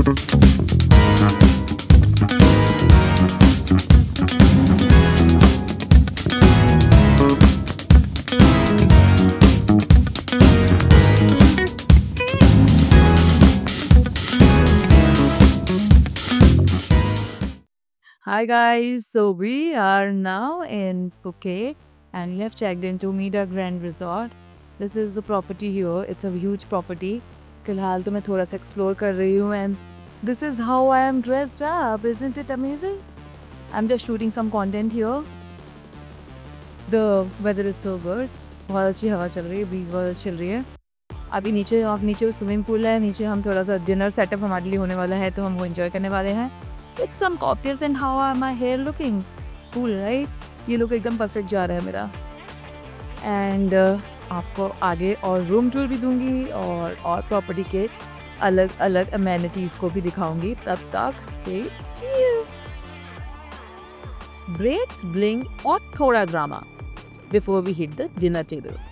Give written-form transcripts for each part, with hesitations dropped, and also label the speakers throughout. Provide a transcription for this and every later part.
Speaker 1: Hi guys, so we are now in Phuket and we have checked into Mida Grand Resort. This is the property here. It's a huge property. फिलहाल तो मैं थोड़ा सा explore कर रही हूँ and this is how I am dressed up. Isn't it amazing? I'm just shooting some content here. The weather is so good. बहुत अच्छी हवा चल रही है, breeze बहुत अच्छी चल रही है. अभी नीचे स्विमिंग पूल है, नीचे हम थोड़ा सा डिनर सेटअप हमारे लिए होने वाला है तो हम वो एंजॉय करने वाले हैं. With some cocktails and how are my hair looking? Cool, right? ये look एकदम perfect जा रहा है मेरा. And आपको आगे और रूम टूर भी दूंगी और प्रॉपर्टी के अलग अलग अमेनिटीज़ को भी दिखाऊंगी. तब तक stay tuned. Braids, bling और थोड़ा drama before we hit the dinner table.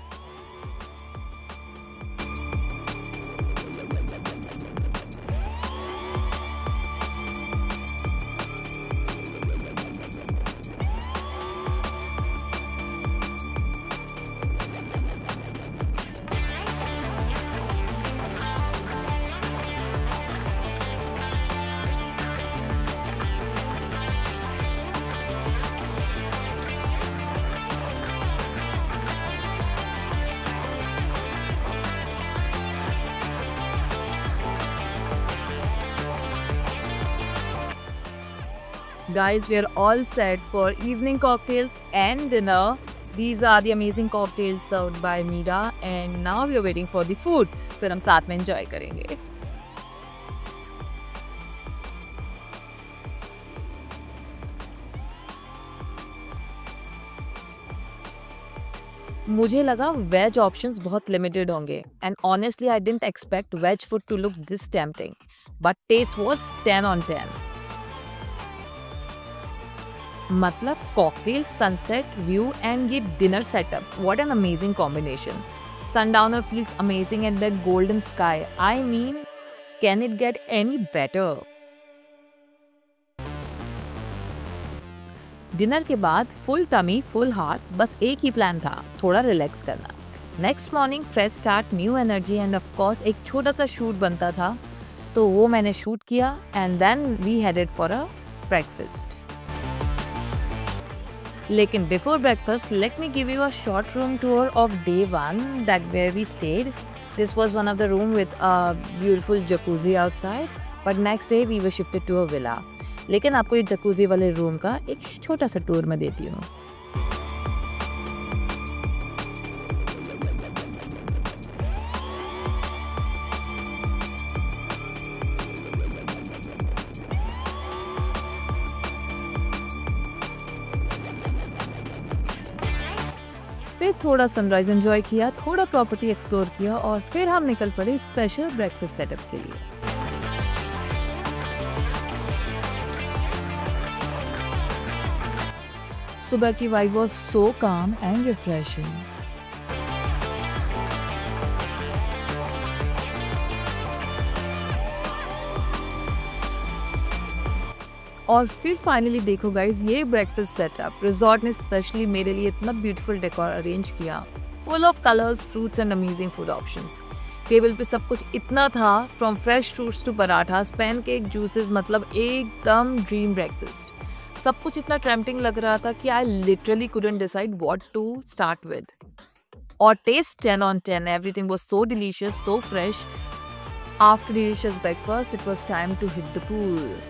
Speaker 1: Guys, we are all set for evening cocktails and dinner. These are the amazing cocktails served by Mida and now we are waiting for the food. फिर हम साथ में enjoy करेंगे. मुझे लगा veg options बहुत limited होंगे and honestly I didn't expect veg food to look this tempting. But taste was 10 on 10. मतलब कॉकटेल, सनसेट व्यू एंड ये dinner setup. What an amazing combination. Sundowner feels amazing and that golden sky. I mean, can it get any better? Dinner के बाद full tummy full heart. बस एक ही plan था, थोड़ा relax करना. Next morning fresh start, new energy end of course एक छोटा सा शूट बनता था तो वो मैंने शूट किया and then we headed for a breakfast. लेकिन before breakfast let me give you a short room tour of day 1 that where we stayed. This was one of the room with a beautiful jacuzzi outside but next day we were shifted to a villa. लेकिन आपको ये jacuzzi वाले room का एक छोटा सा tour मैं देती हूँ. फिर थोड़ा सनराइज एंजॉय किया, थोड़ा प्रॉपर्टी एक्सप्लोर किया और फिर हम निकल पड़े स्पेशल ब्रेकफास्ट सेटअप के लिए. सुबह की वाइब वाज सो काम एंड रिफ्रेशिंग. और फिर फाइनली देखो गाइज, ये ब्रेकफास्ट सेटअप रिजॉर्ट ने स्पेशली मेरे लिए इतना ब्यूटीफुल डेकोर अरेंज किया. Full of colours, fruits and amazing food options. Table पे सब कुछ इतना था, from fresh fruits to parathas, pancake, juices, मतलब एकदम ड्रीम ब्रेकफास्ट. सब कुछ इतना टेम्पटिंग लग रहा था कि I literally couldn't decide what to start with. और taste 10 on 10. Everything was so delicious, so fresh. After delicious breakfast it was time to hit the pool.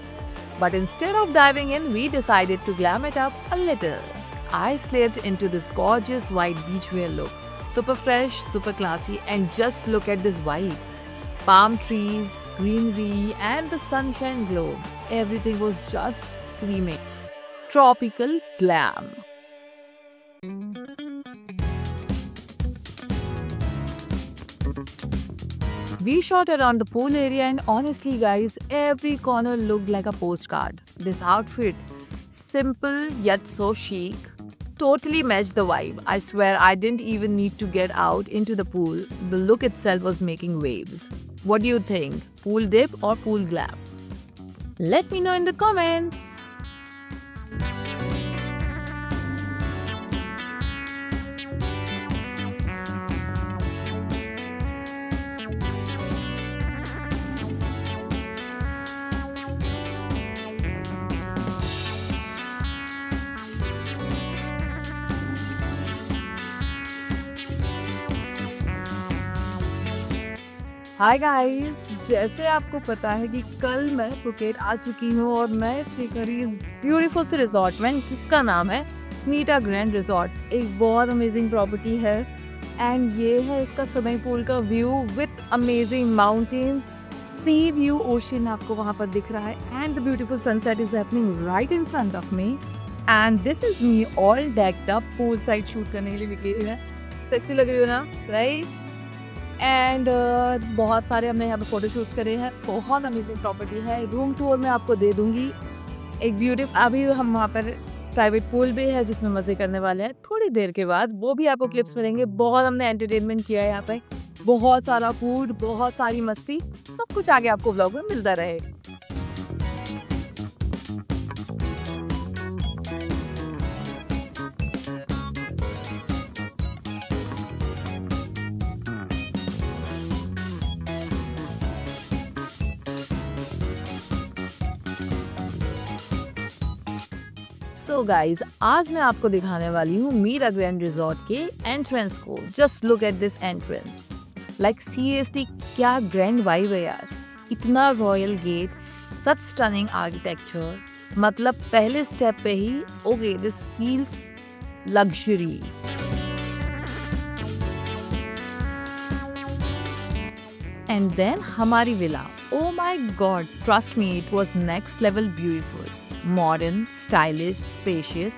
Speaker 1: But instead of diving in, we decided to glam it up a little. I slipped into this gorgeous white beachwear look. Super fresh, super classy, and just look at this vibe. Palm trees, greenery, and the sunshine glow. Everything was just screaming. Tropical glam. We shot around the pool area and honestly guys, every corner looked like a postcard. This outfit, simple yet so chic, totally matched the vibe. I swear I didn't even need to get out into the pool. The look itself was making waves. What do you think? Pool dip or pool glam? Let me know in the comments. Hi guys, जैसे आपको पता है कि कल मैं Phuket आ चुकी हूँ और मैं स्टे करी इस ब्यूटीफुल से रिजॉर्ट में जिसका नाम है मीरा ग्रैंड रिजॉर्ट। एक बहुत अमेजिंग प्रॉपर्टी है एंड ये है इसका स्विमिंग पूल का view with amazing mountains, C view, ocean आपको वहाँ पर दिख रहा है and the beautiful sunset is happening right in front of me and this is me all decked up pool side shoot करने के लिए निकली हुई है। सेक्सी लग रही हो ना, राइट? एंड बहुत सारे हमने यहाँ पे फोटो शूट्स करे हैं। बहुत अमेजिंग प्रॉपर्टी है। रूम टूर मैं आपको दे दूँगी। एक ब्यूटीफुल, अभी हम वहाँ पर प्राइवेट पूल भी है जिसमें मज़े करने वाले हैं थोड़ी देर के बाद, वो भी आपको क्लिप्स मिलेंगे। बहुत हमने एंटरटेनमेंट किया है यहाँ पे, बहुत सारा फूड, बहुत सारी मस्ती, सब कुछ आगे आपको व्लॉग में मिलता रहे। सो गाइज, आज मैं आपको दिखाने वाली हूँ मीरा ग्रैंड रिजॉर्ट के एंट्रेंस को। Just look at this entrance, like seriously क्या ग्रैंड वाइब है यार। इतना royal gate, such stunning architecture, मतलब पहले स्टेप पे ही okay this feels luxury. And then हमारी villa, oh my God, trust me, it was next level beautiful, modern, stylish, spacious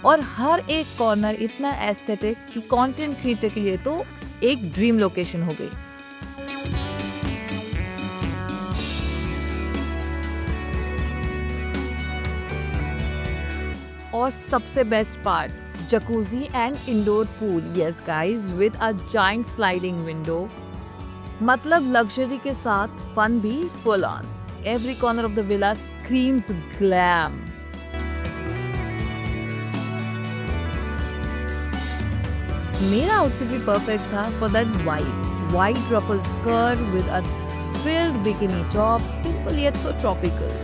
Speaker 1: और हर एक कॉर्नर इतना एस्थेटिक कि कंटेंट क्रिएटर के लिए तो एक ड्रीम लोकेशन हो गई। और सबसे best part, jacuzzi and indoor pool. Yes guys, with a giant sliding window, मतलब लग्जरी के साथ फन भी full on. Every corner of the villa screams glam. मेरा आउटफिट भी परफेक्ट था for that vibe. White ruffled skirt with a frilled bikini top, simple yet so tropical.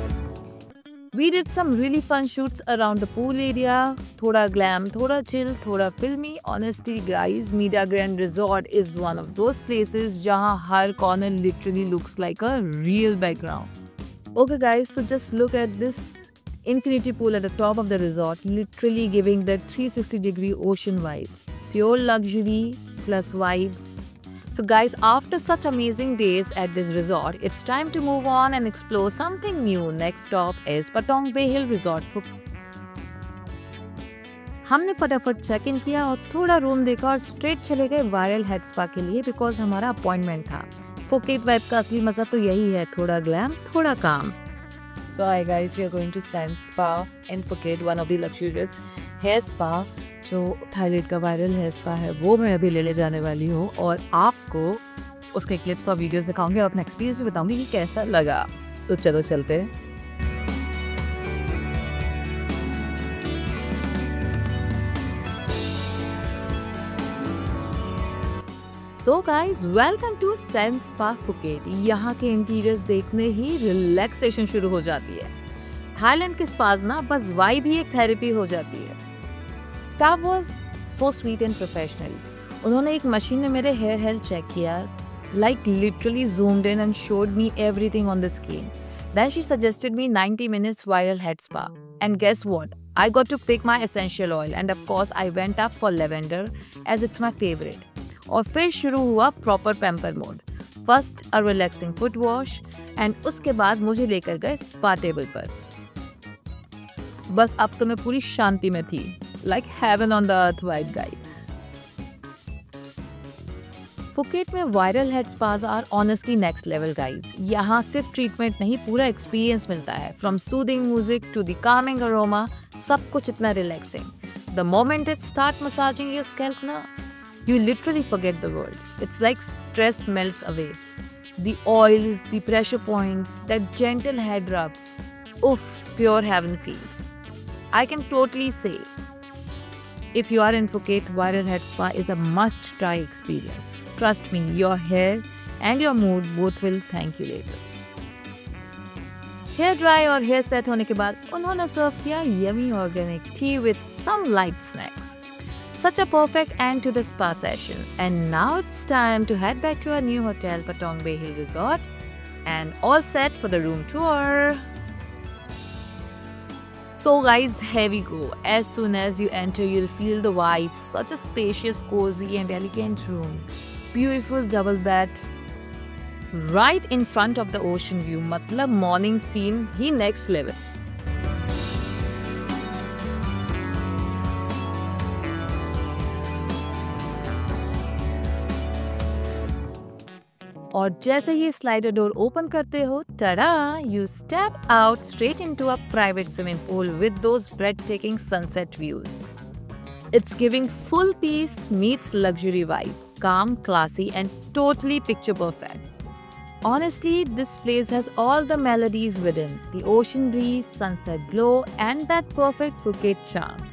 Speaker 1: We did some really fun shoots around the pool area. थोड़ा glam, थोड़ा chill, थोड़ा filmy. Honestly guys, Mira Grand Resort is one of those places जहाँ हर corner literally looks like a real background. Okay guys, so just look at this infinity pool at the top of the resort, literally giving that 360-degree ocean vibe. Pure luxury plus vibe. So guys, after such amazing days at this resort, it's time to move on and explore something new. Next stop is Patong Bay Hill Resort. हमने फटाफट check in किया और थोड़ा room देखा और straight चले गए viral head spa के लिए, बिकॉज हमारा अपॉइंटमेंट था। फुकेट वाइब का असली मजा तो यही है, थोड़ा ग्लैम थोड़ा काम। So hi guys, we are going to sand spa in Phuket, one of the luxurious hair spa. जो थाईलैंड का वायरल हेयर स्पा है वो मैं अभी लेने जाने वाली हूँ और आपको उसके क्लिप्स और वीडियोस दिखाऊंगी और अपना एक्सपीरियंस भी बताऊंगी कि कैसा लगा। तो चलो चलते हैं। So guys, welcome to sand spa Phuket. यहाँ के इंटीरियर्स देखने ही रिलैक्सेशन शुरू हो जाती है। थाईलैंड के स्पास ना बस वाइब ही एक थेरेपी हो जाती है। Staff was so sweet and professional. उन्होंने एक मशीन में मेरे हेयर हेल्थ चेक किया, like literally zoomed in and showed me everything on the skin. Then she suggested me 90 minutes viral head spa. And guess what? I got to pick my essential oil and of course I went up for lavender as it's my favorite. और फिर शुरू हुआ proper pamper mode. First a relaxing foot wash and उसके बाद मुझे लेकर गए spa table पर। बस अब तो मैं पूरी शांति में थी, like heaven on the earth vibe guys. Phuket में viral head spas are honestly next level guys. यहाँ सिर्फ ट्रीटमेंट नहीं, पूरा एक्सपीरियंस मिलता है। From soothing music to the calming aroma, सब कुछ इतना relaxing. The moment it start massaging your scalp ना, you literally forget the world. It's like stress melts away. The oils, the pressure points, that gentle head rub. Oof, pure heaven feels. I can totally say, if you are in Phuket, Viral Head Spa is a must-try experience. Trust me, your hair and your mood both will thank you later. Hair dry और hair set होने के बाद उन्होंने सर्व किया yummy organic tea with some light snacks. Such a perfect end to the spa session. And now it's time to head back to our new hotel, Patong Bay Hill Resort, and all set for the room tour. So guys, here we go. As soon as you enter, you'll feel the vibe. Such a spacious, cozy and elegant room. Beautiful double bed right in front of the ocean view. मतलब morning scene ही next level. और जैसे ही slider door open करते हो, tada, you step out straight into a private swimming pool with those breathtaking sunset views. It's giving full peace meets luxury vibe, calm, classy and totally picture perfect. Honestly, this place has all the melodies within, the ocean breeze, sunset glow and that perfect Phuket charm.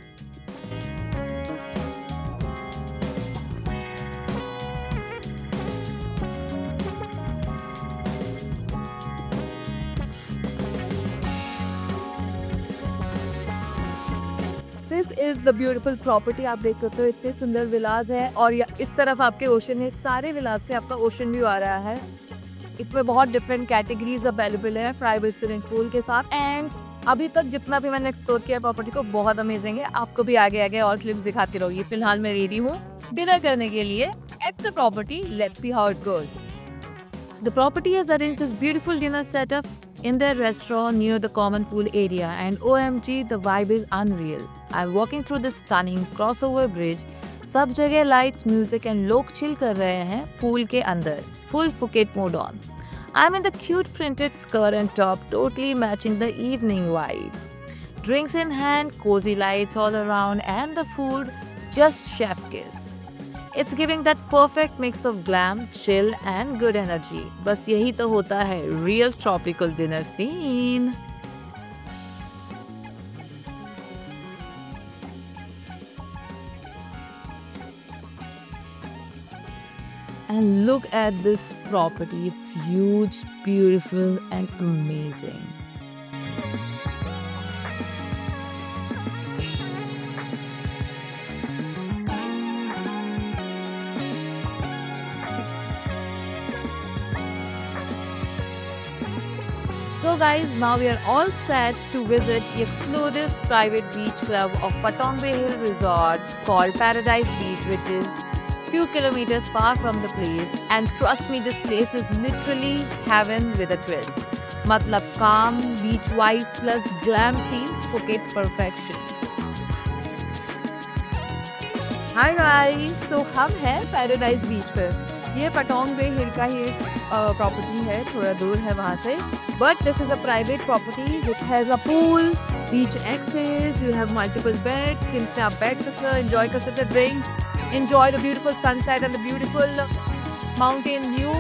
Speaker 1: This is the beautiful property. आप देख सकते हो इतने सुंदर विलास है और इस तरफ आपके ओशन है। सारे विलास से आपका ओशन व्यू आ रहा है। इसमें बहुत डिफरेंट कैटेगरीज अवेलेबल है प्राइवेट स्विमिंग पूल के साथ। एंड अभी तक जितना भी मैंने एक्सप्लोर किया प्रॉपर्टी को बहुत अमेजिंग है। आपको भी आगे आगे और क्लिप्स दिखाती रहूंगी। फिलहाल मैं रेडी हूँ डिनर करने के लिए at the property. Let's see how it goes. The property has arranged this beautiful dinner setup in their restaurant near the common pool area, and OMG, the vibe is unreal. I'm walking through this stunning crossover bridge. सब जगह lights, music and लोग chill कर रहे हैं pool के अंदर. Full Phuket mode on. I'm in the cute printed skirt and top, totally matching the evening vibe. Drinks in hand, cozy lights all around, and the food just chef kiss. It's giving that perfect mix of glam, chill and good energy. बस यही तो होता है real tropical dinner scene. And look at this property. It's huge, beautiful and amazing. So guys, now we are all set to visit the exclusive private beach club of Patong Bay Hill Resort called Paradise Beach, which is few kilometers far from the place. And trust me, this place is literally heaven with a twist. मतलब calm, beach vibes plus glam scenes, Phuket perfection. Hi guys, तो हम हैं Paradise Beach पर। ये Patong बे हिल का ही एक property है, थोड़ा दूर है वहाँ से। But this is a private property which has a pool, beach access, you have multiple beds, जिनसे आप बैठ सकते हो, enjoy कर सकते हो, drink, enjoy the beautiful sunset and the beautiful mountain view.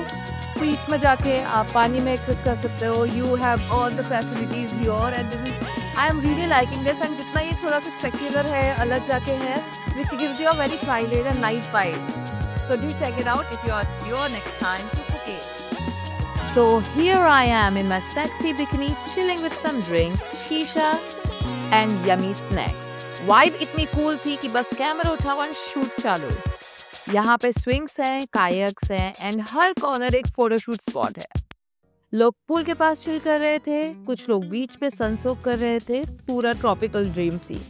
Speaker 1: Beach में जाके आप पानी में access कर सकते हो. You have all the facilities here and this is, I am really liking this. And जितना ये थोड़ा सा secular है, अलग जाके है, which gives you a very private and nice vibes. So do check it out if you are here next time to Phuket. So here I am in my sexy bikini chilling with some drinks, shisha and yummy snacks. Vibe इतनी cool थी कि बस camera उठाओ और shoot चालू। यहाँ पे swings हैं, कायक्स हैं एंड हर कॉर्नर एक फोटोशूट स्पॉट है। लोग पूल के पास चिल कर रहे थे, कुछ लोग बीच पे सनसोक कर रहे थे। पूरा ट्रॉपिकल ड्रीम सी।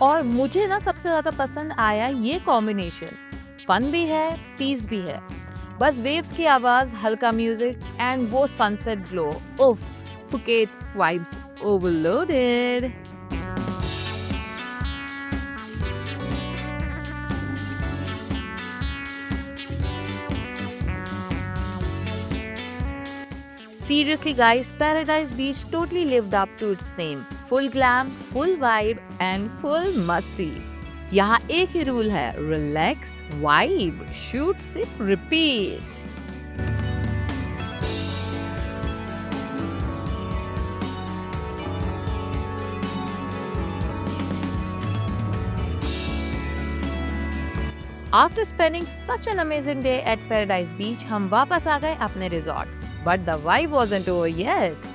Speaker 1: और मुझे ना सबसे ज़्यादा पसंद आया ये कॉम्बिनेशन। फन भी है, पीस भी है। बस वेव्स की आवाज़, हल्का म्यूजिक एंड वो सनसेट ग्लो। उफ, Phuket vibes overloaded. Seriously guys, Paradise Beach totally lived up to its name. Full glam, full vibe and full मस्ती. यहाँ एक ही रूल है, relax, vibe, shoot, sip, repeat. After spending such an amazing day at Paradise Beach, हम वापस आ गए अपने resort. But the vibe wasn't over yet.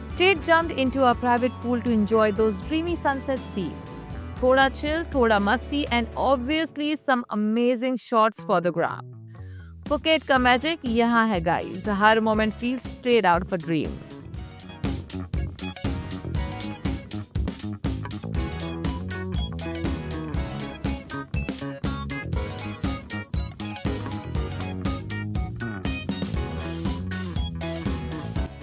Speaker 1: Straight jumped into a private pool to enjoy those dreamy sunset scenes. Thoda chill, thoda masti, and obviously some amazing shots for the gram. Phuket का magic यहाँ है guys. Her moment feels straight out of a dream.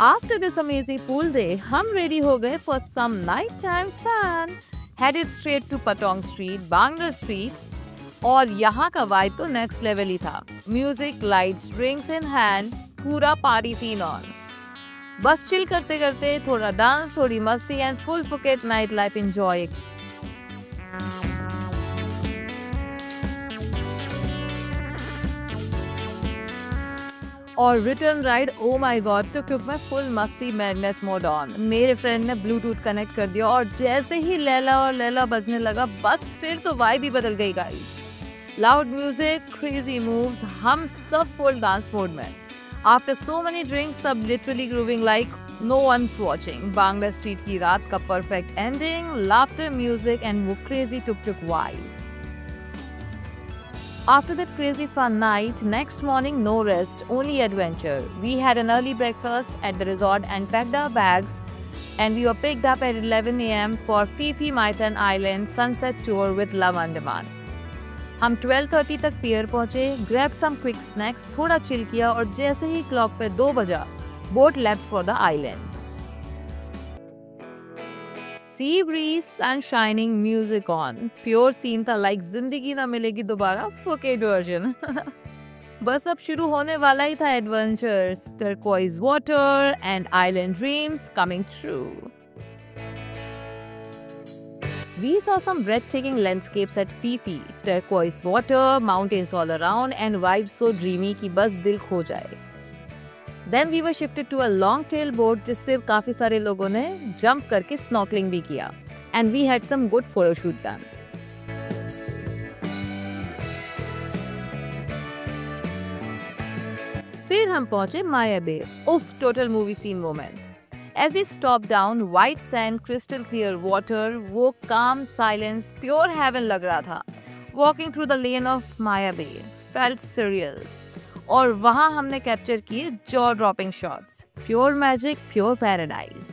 Speaker 1: After this amazing pool day, हम ready हो गए for some nighttime fun. Headed straight to Patong Street, Bangla Street, और यहाँ का vibe तो next level ही था. Music, lights, drinks in hand, पूरा party scene on. बस chill करते करते थोड़ा dance, थोड़ी मस्ती and full Phuket nightlife enjoy. और return ride O my God टुक में फुल मस्ती मैडनेस मोड ऑन. मेरे फ्रेंड ने ब्लूटूथ कनेक्ट कर दिया और जैसे ही लैला और लैला बजने लगा बस फिर तो वाइब ही बदल गई guys. Loud music, crazy moves, हम सब फुल डांस मोड में. आफ्टर सो मेनी ड्रिंक्स सब literally grooving like no one's watching. Bangla street की रात का perfect ending, laughter, music and वो crazy tuk vibe. After that crazy fun night, next morning no rest, only adventure. We had an early breakfast at the resort and packed our bags, and we were picked up at 11 a.m. for Phi Phi Maitan Island sunset tour with Love Andaman. हम 12:30 तक पियर पहुंचे, grabbed some quick snacks, थोड़ा chill किया और जैसे ही clock पे 2 बजा, boat left for the island. Sea breeze, sun shining, music on. Pure scene था like जिंदगी ना मिलेगी दोबारा Phuket version. बस अब शुरू होने वाला ही था adventures, turquoise water and island dreams coming true. We saw some breathtaking landscapes at Phi Phi. Turquoise water, mountains all around and vibes so dreamy कि बस दिल खो जाए. Then we were shifted to a long tail boat जिससे काफी सारे लोगों ने jump करके snorkeling भी किया. And we had some good photo shoot done. फिर हम पहुंचे Maya Bay. Oof, total movie scene moment. As we stopped down, white sand, crystal clear water, वो calm silence, pure heaven लग रहा था. Walking through the lane of Maya Bay felt surreal. और वहाँ हमने कैप्चर किए jaw dropping shots. Pure magic, pure paradise.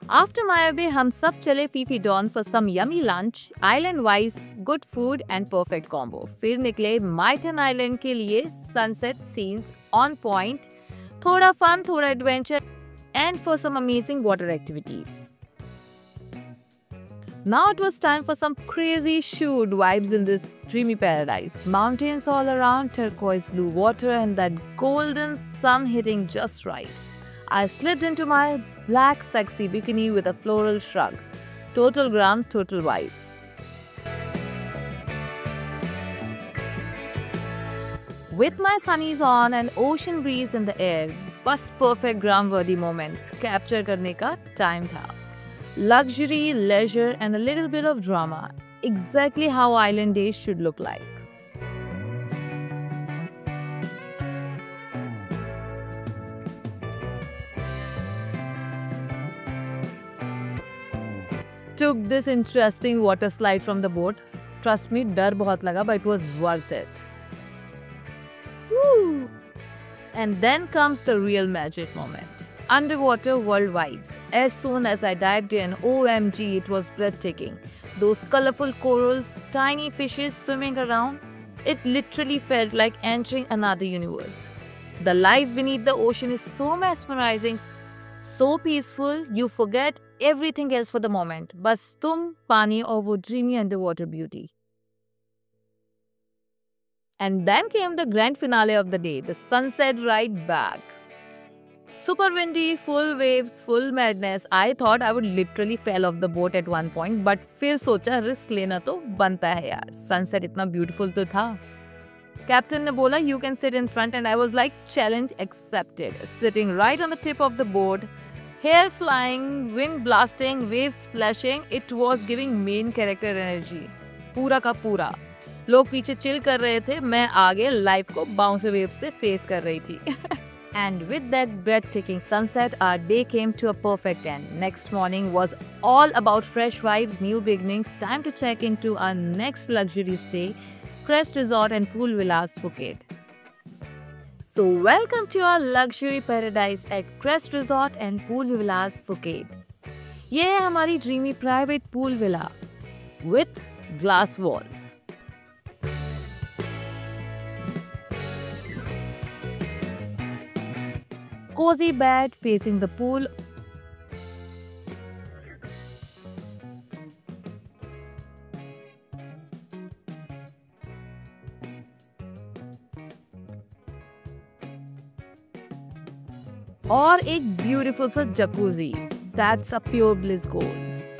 Speaker 1: After Maya Bay हम सब चले Phi Phi Don for some yummy lunch, island wise, good food and perfect combo. फिर निकले Maithan island के लिए, सनसेट सीन्स ऑन पॉइंट, थोड़ा फन, थोड़ा adventure and for some amazing water activity. Now it was time for some crazy shoot vibes in this dreamy paradise. Mountains all around, turquoise blue water and that golden sun hitting just right. I slipped into my black sexy bikini with a floral shrug. Total gram, total vibe. With my sunnies on and ocean breeze in the air, बस perfect gram worthy moments capture करने का time था. Luxury, leisure and a little bit of drama. Exactly how island days should look like. Took this interesting water slide from the boat. Trust me, डर बहुत लगा, but it was worth it. Woo! And then comes the real magic moment. Underwater world vibes. As soon as I dived in, OMG, it was breathtaking. Those colorful corals, tiny fishes swimming around. It literally felt like entering another universe. The life beneath the ocean is so mesmerizing, so peaceful, you forget everything else for the moment. बस तुम, पानी और वो dreamy underwater beauty. And then came the grand finale of the day, the sunset ride back. Super windy, full waves, full madness. I thought I would literally fell off the boat at one point, but फिर सोचा risk लेना तो बनता है यार. Sunset इतना beautiful तो था. Captain ने बोला you can sit in front and I was like challenge accepted. Sitting right on the tip of the boat, hair flying, wind blasting, waves splashing. It was giving main character energy. पूरा का पूरा. लोग पीछे chill कर रहे थे, मैं आगे लाइफ को बाउंस वेव से फेस कर रही थी. And with that breathtaking sunset, our day came to a perfect end. Next morning was all about fresh vibes, new beginnings. Time to check into our next luxury stay, Crest Resort and Pool Villas, Phuket. So welcome to our luxury paradise at Crest Resort and Pool Villas, Phuket. ये है हमारी dreamy private pool villa with glass walls. Cozy bed facing the pool. और एक beautiful सा jacuzzi. That's a pure bliss goals.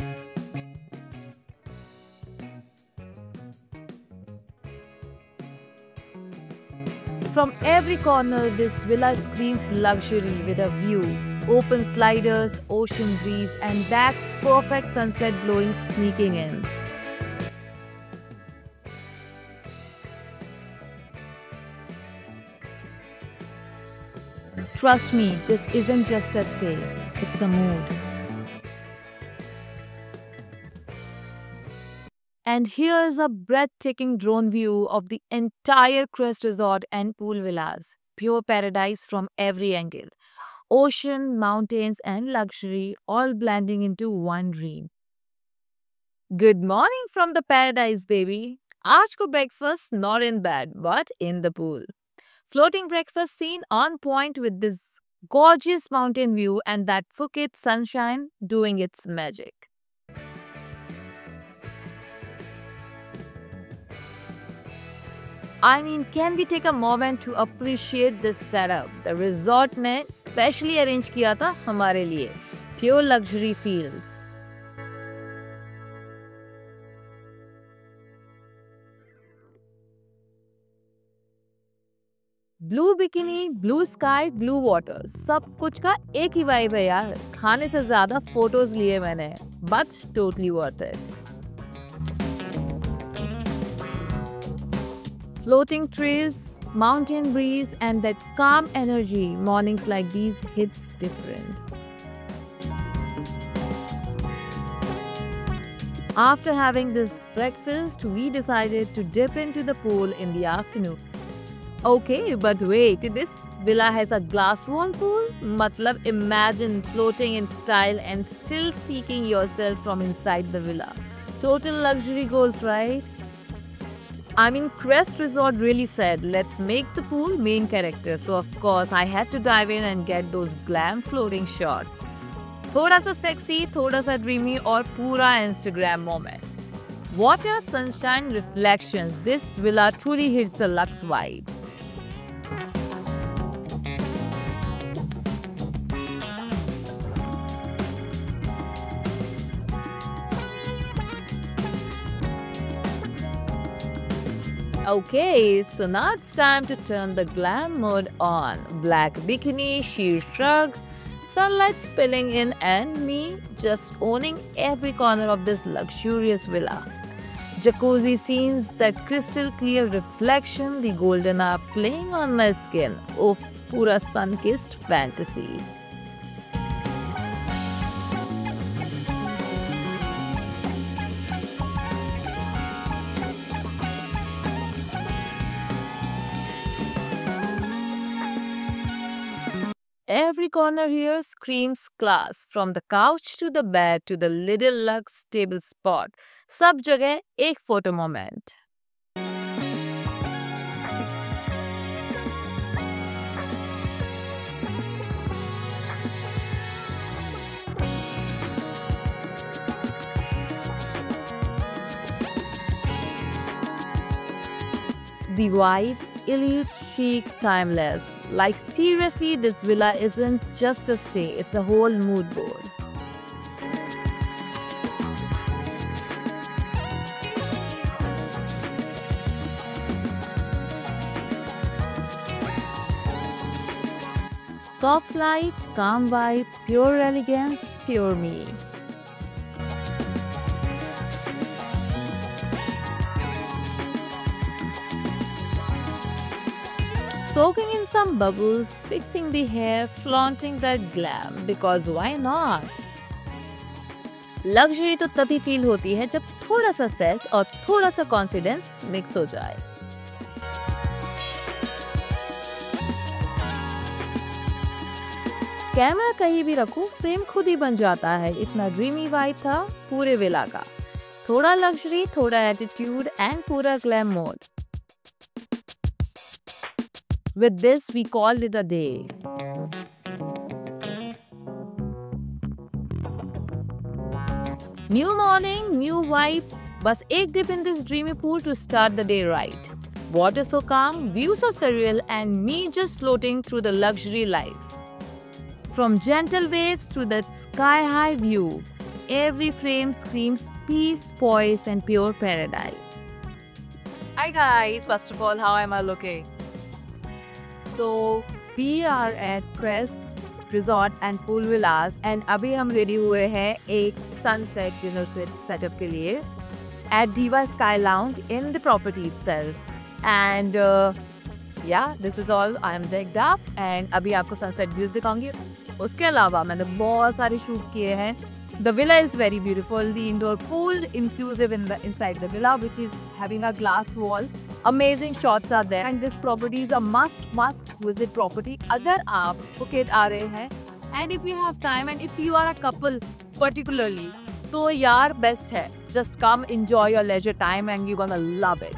Speaker 1: From every corner, this villa screams luxury with a view, open sliders, ocean breeze, and that perfect sunset glowing sneaking in. Trust me, this isn't just a stay, it's a mood. And here's a breathtaking drone view of the entire Crest Resort and Pool Villas. Pure paradise from every angle. Ocean, mountains and luxury all blending into one dream. Good morning from the paradise, baby. आज को breakfast not in bed but in the pool. Floating breakfast scene on point with this gorgeous mountain view and that Phuket sunshine doing its magic. I mean, can we take a moment to appreciate this setup? The resort ने specially arrange किया था हमारे लिए. Pure luxury feels. Blue bikini, blue sky, blue water. सब कुछ का एक ही vibe है यार. खाने से ज़्यादा photos लिए मैंने. But totally worth it. Floating trees, mountain breeze and that calm energy, mornings like these hits different. After having this breakfast, we decided to dip into the pool in the afternoon. Okay, but wait, this villa has a glass wall pool? Matlab, imagine floating in style and still seeing yourself from inside the villa. Total luxury goals, right? I mean, Crest Resort really said, let's make the pool main character. So of course, I had to dive in and get those glam floating shots. थोड़ा सा sexy, थोड़ा सा dreamy और पूरा Instagram moment. Water, sunshine, reflections. This villa truly hits the luxe vibe. Okay, so now it's time to turn the glam mode on. Black bikini, sheer shrug, sunlight spilling in and me just owning every corner of this luxurious villa. Jacuzzi scenes, that crystal clear reflection, the golden hour playing on my skin. Oof, pura sun-kissed fantasy. Every corner here screams class, from the couch to the bed to the little luxe table spot. सब जगह एक photo moment. The vibe, elite, chic, timeless. Like seriously, this villa isn't just a stay, it's a whole mood board. Soft light, calm vibe, pure elegance, pure me. Soaking in some bubbles, fixing the hair, flaunting that glam, because why not? Luxury तो तभी feel होती है जब थोड़ा सा sense और थोड़ा सा कॉन्फिडेंस मिक्स हो जाए। कैमरा कहीं भी रखूं, फ्रेम खुद ही बन जाता है। इतना ड्रीमी वाइब था पूरे विला का। थोड़ा लग्जरी, थोड़ा एटीट्यूड एंड पूरा glam mode. With this, we called it a day. New morning, new vibe. बस एक dip in this dreamy pool to start the day right. Water so calm, view so surreal, and me just floating through the luxury life. From gentle waves to that sky-high view, every frame screams peace, poise, and pure paradise. Hi guys, first of all, how am I looking? So we are at Crest Resort and Pool Villas and अभी हम ready हुए हैं एक sunset dinner setup के लिए at Diva Sky Lounge in the property itself. And yeah, this is all. I am decked up and अभी आपको sunset views दिखाऊंगी। उसके अलावा मैंने बहुत सारे शूट किए हैं। The villa is very beautiful. The indoor pool inclusive inside the villa, which is having a glass wall. Amazing shots are there and this property is a must visit property अगर आप Phuket आ रहे हैं and if you have time and if you are a couple particularly तो यार best है. Just come enjoy your leisure time and you're gonna love it.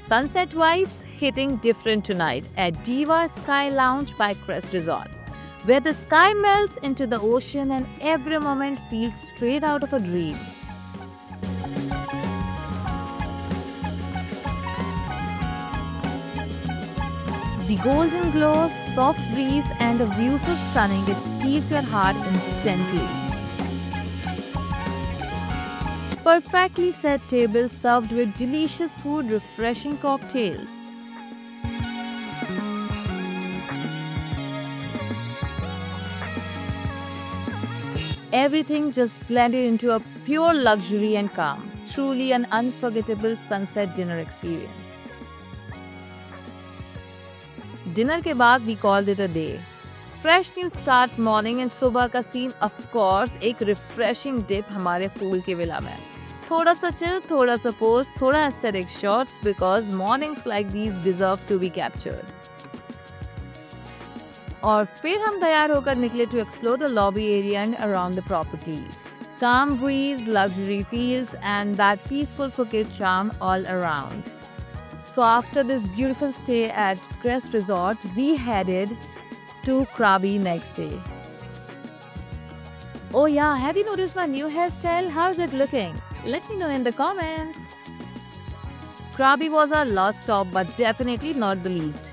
Speaker 1: Sunset vibes hitting different tonight at Diva Sky Lounge by Crest Resort, where the sky melts into the ocean and every moment feels straight out of a dream. The golden glow, soft breeze and a view so stunning it steals your heart instantly. Perfectly set tables served with delicious food, refreshing cocktails. Everything just blended into a pure luxury and calm. Truly an unforgettable sunset dinner experience. Dinner के बाद we called it a day. Fresh new start morning and सुबह का scene of course एक refreshing dip हमारे pool के villa में. थोड़ा सा chill, थोड़ा सा pose, थोड़ा aesthetic shots because mornings like these deserve to be captured. और फिर हम तैयार होकर निकले to explore the lobby area and around the property. Calm breeze, luxury feels and that peaceful Phuket charm all around. So after this beautiful stay at Crest Resort, we headed to Krabi next day. Oh yeah, have you noticed my new hairstyle? How's it looking? Let me know in the comments. Krabi was our last stop but definitely not the least.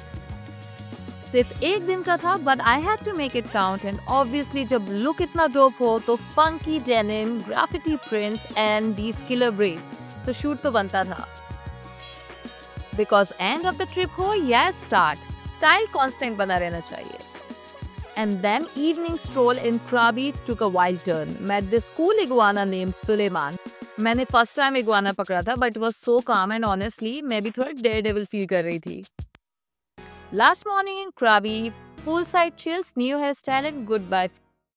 Speaker 1: सिर्फ एक दिन का था but I had to make it count and obviously जब look इतना dope हो तो funky denim, graffiti prints and these killer braids तो shoot तो बनता था. Because end of the trip हो या start, style constant बना रहना चाहिए. And then evening stroll in Krabi took a wild turn. Met this cool iguana named Suleiman. मैंने first time iguana पकड़ा था but it was so calm and honestly मैं भी थोड़ा daredevil feel कर रही थी. Last morning in Krabi, poolside chills, new hairstyle and goodbye